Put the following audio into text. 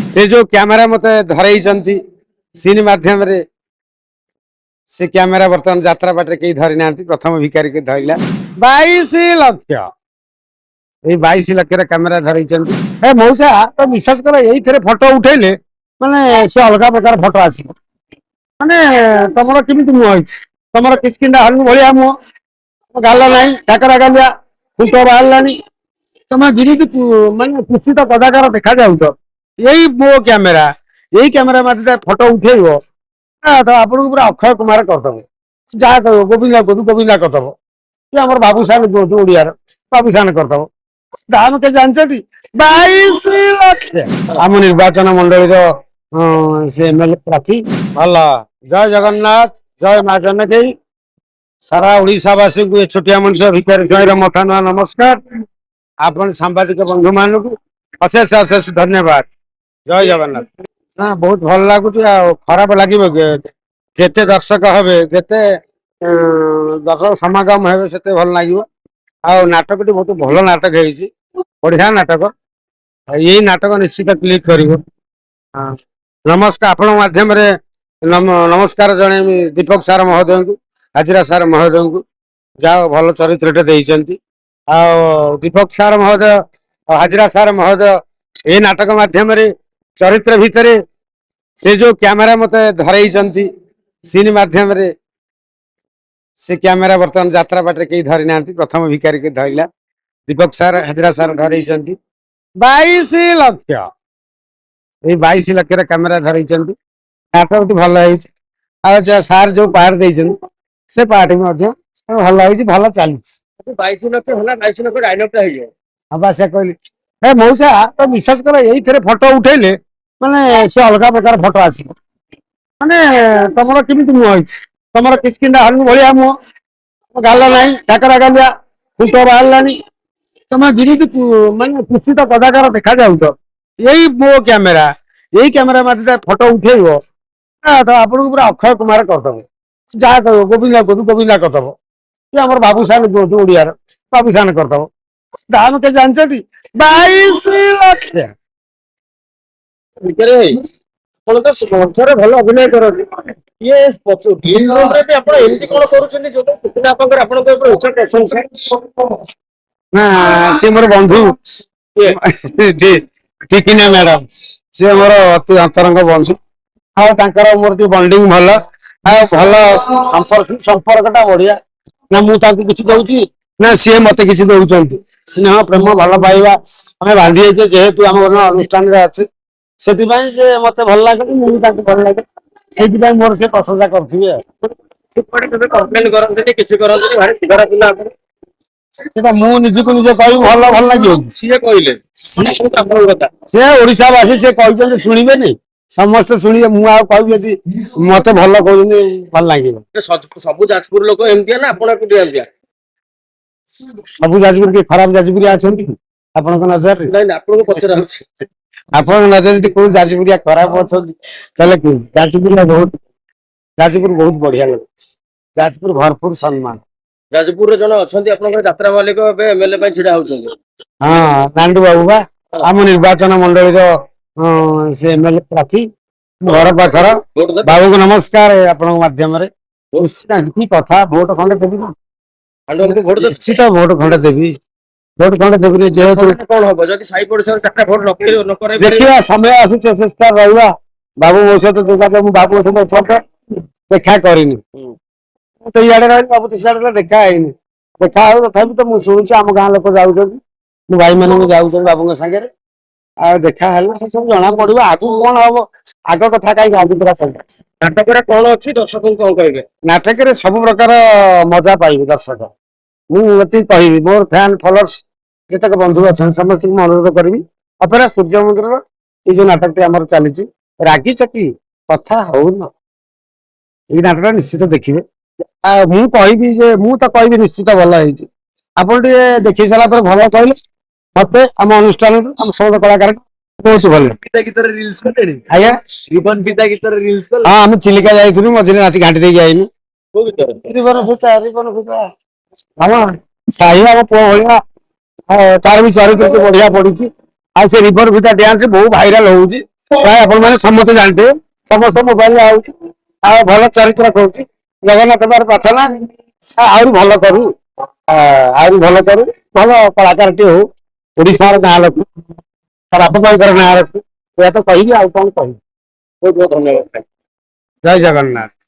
से जो कैमेरा मत धरई सीन माध्यम से कैमेरा बर्तमान यात्रा बाटे कई धरी ना प्रथम भिकारी के धरला 22 लक्ष ये 22 लक्ष कैमेरा धरई ए मौसा तो विश्वास कर ये फोटो उठेले माने से अलग प्रकार फोटो आस माने तुम केमी मुह तुम किचकिंडा हल भाया मुह गाल ना ठाकरा गालिया फुट बाहर तुम जिन माने निश्चित कदाकार देखा जाऊ यही मो कैमेरा मध्य फोटो उठेब तो आपको पूरा अक्षय कुमार करदब जहाँ कह गोविंदा कहू गोविंदा करदब कि आम बाबूसान कहतु ओडिया बाबूसान करदब दाम के जानती 22 लक्ष आम निर्वाचन मंडली से एमएलए प्रार्थी भल जय जगन्नाथ जय माँ जनकई सारा ओडावासी को छोटिया मनुष्य भिखारी स्वाईर मथानुआ नमस्कार आपण सांबादिक बंधु मान अशेष अशेष धन्यवाद जय जगन्नाथ ना बहुत भल लगुच खराब लगे जेते दर्शक हे जेते दर्शक समागम हे से भल लगे नाटक टी बहुत भल नाटक है बढ़िया नाटक यही नाटक निश्चित क्लिक कर नमस्कार आपण माध्यम नमस्कार जन दीपक सार महोदय को हाजिरा सार महोदय को जहाँ भल चरित्र दीपक सार महोदय हाजिरा सार महोदय ये नाटक माध्यम चरित्र भितर से जो कैमेरा मत धरई सीन माध्यम से कैमेरा बर्तमान यात्रा बाटे कई धरी ना प्रथम भिकारी के धरला दीपक सार हाजिरा सार धरई 22 लक्ष ये 22 लक्ष कैमेरा धरई नाटक भल सार जो पार्ट से पार्ट भल भल चली 22 लक्ष होला 22 लक्ष डायलॉग हाँ बस कहली ए मौसा तो विश्वास कर ये फोटो उठेले माने से अलग प्रकार फोटो आस माने तुम केमी मुह तुम किचकिंडा हल भाया मुह गाल ना ठाकरा गालिया फुट बाहर तुम जिन माने निश्चित कदाकार देखा जाऊ यही मो कैमेरा मध्य फोटो उठेब तो आपको पूरा अक्षय कुमार करदब जहाँ कह गोविंदा कहू गोविंदा करदब कि आम बाबूसान कहतु ओडिया बाबूसान करदब दाम के जानती 22 लक्ष भल अभिनय करते ये ना सी मोर बंधु टिकिना मैडम सी मोर अति अंतरंग बंधु मोर बंडिंग भल भल संपर्क बढ़िया ना मुझे दौची ना सी मत कि दौरान स्नेह प्रेम भल पाइबा आम बांधि जेहेतु आम अनुष्ठान अच्छे से मत भल लगे मुझे भल लगे से मोर से प्रशंसा करें मुझको निजे कह भल भल लगे सीए कहले सी ओडावासी से कहते शुणे नहीं समस्ते शुणे मुझे कहबी मत भल कहते भल लगे सब जाजपुर लोक एमती ना आप सब जाजपुर के खराब जाजपुरिया अच्छा नजर आप नजर कौ जाजपुरिया खराब अच्छा जाजपुर बहुत बढ़िया लगे जाजपुर भरपूर सम्मान जाजपुर जन अच्छा यात्रा मालिक एमएलए छिड़ा होती हाँ नांडू बाबू बा आम निर्वाचन मंडली से एमएलए प्रार्थी घर पाखर बाबू को नमस्कार आपण माध्यम कथा भोट खंडे देवी निश्चित भोट खंडे देवी भोट खंडे देवी जेहेतु कौन हम जब साई पड़ोसा चार्टा भोट देखा समय आसूचे चेष्टा रहा बाबू मो सहित जोगाजोग बाबू सहित देखा करनी तो इे रही बाबू तीसरे देखा है देखा तथापि तो मुझे शुणुची आम गाँ लोक जाऊँ मो भाई मैंने जाऊँ बाबू सागे देखा है से सब जना पड़ो आगू कौन हम आग कथा कहीं आगे पूरा सब नाटक कौन अच्छी दर्शक कौन कहे नाटक सब प्रकार मजा पाइबे दर्शक मुझे कहि मोर फैन फॉलोअर्स जितक बंधु अच्छा समस्त अनुरोध करी अपेरा सूर्य मंदिर ये जो नाटक आम चली रागी चकी कथा हो ये नाटक निश्चित देखिए मु कहि निश्चित भल आप देखी सारा भल कहले मत आम अनुष्ठान आम सब कलाकार बहुत भल आज्ञा हाँ आम चिलिका जाइलु मझे राति घाटी दे आईनु रिबन फीता हाँ साही आम पुआ भाया तार भी चरित्र बढ़िया पड़ी आ से रिवर फीता डांस बहुत भाइराल होउची ପ୍ରାୟ ଆପଣ ମାନେ ସମସ୍ତେ ଜାଣିଥିବେ, ସମସ୍ତ ମୋବାଇଲ ଆଉଛି। ଆଉ ଭଲ ଚରିତ୍ର କରୁଛି। ଜଗନ୍ନାଥ ପାଖରେ ପ୍ରାର୍ଥନା ଆହୁରି ଭଲ କରୁ, ଆହୁରି ଭଲ କରୁ, ଭଲ କଳାକାରଟି ହଉ, ଓଡିଶାର ନାଁ ରଖୁ, ତାର ବାପ ମାଙ୍କର ନାଁ ରଖୁ। ଏହା ତ କହିବି, ଆଉ କଣ କହିବି। ବହୁତ ବହୁତ ଧନ୍ୟବାଦ। ଜୟ ଜଗନ୍ନାଥ।